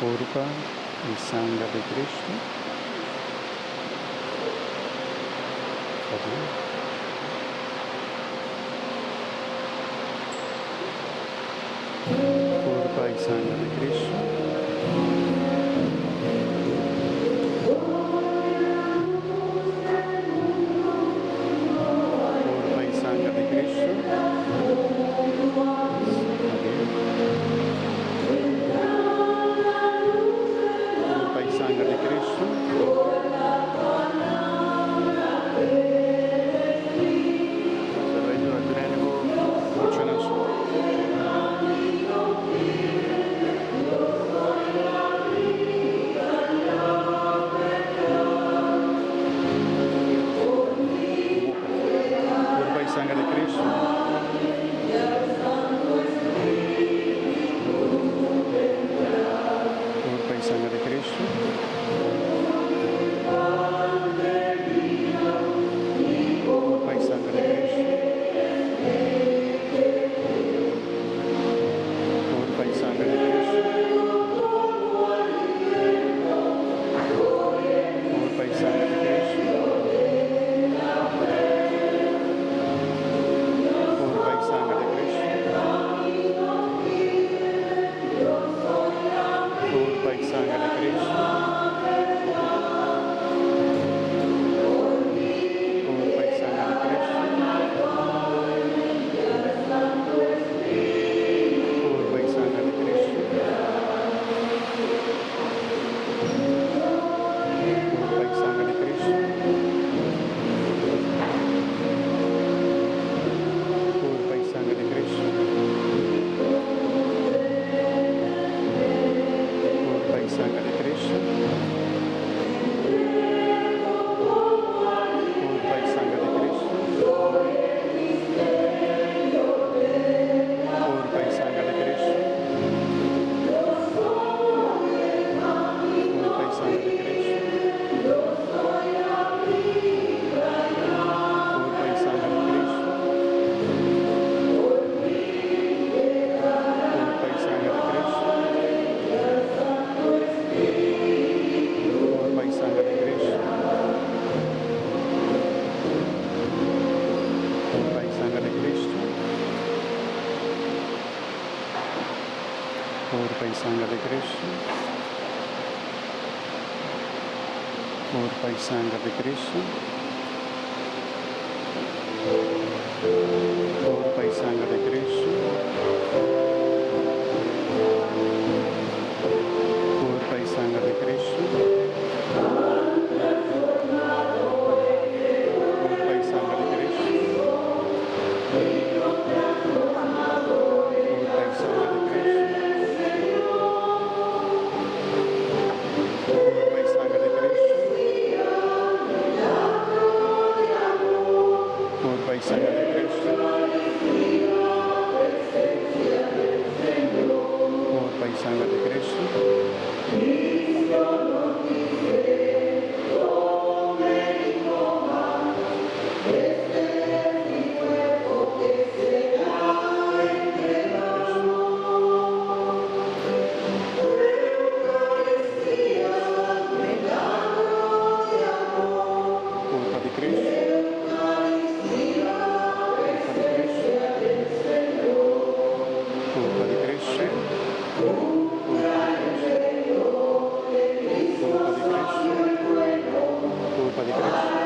Curva e sangue de Cristo. Curva e sangue de Cristo. Curva e sangue de Cristo. Curva e sangue de Cristo. Curva e sangue de Cristo. Curva e sangue de Cristo. Curva e sangue de Cristo. Curva e sangue de Cristo. Curva e sangue de Cristo. Curva e sangue de Cristo. Curva e sangue de Cristo. Curva e sangue de Cristo. Culpa de Cristo.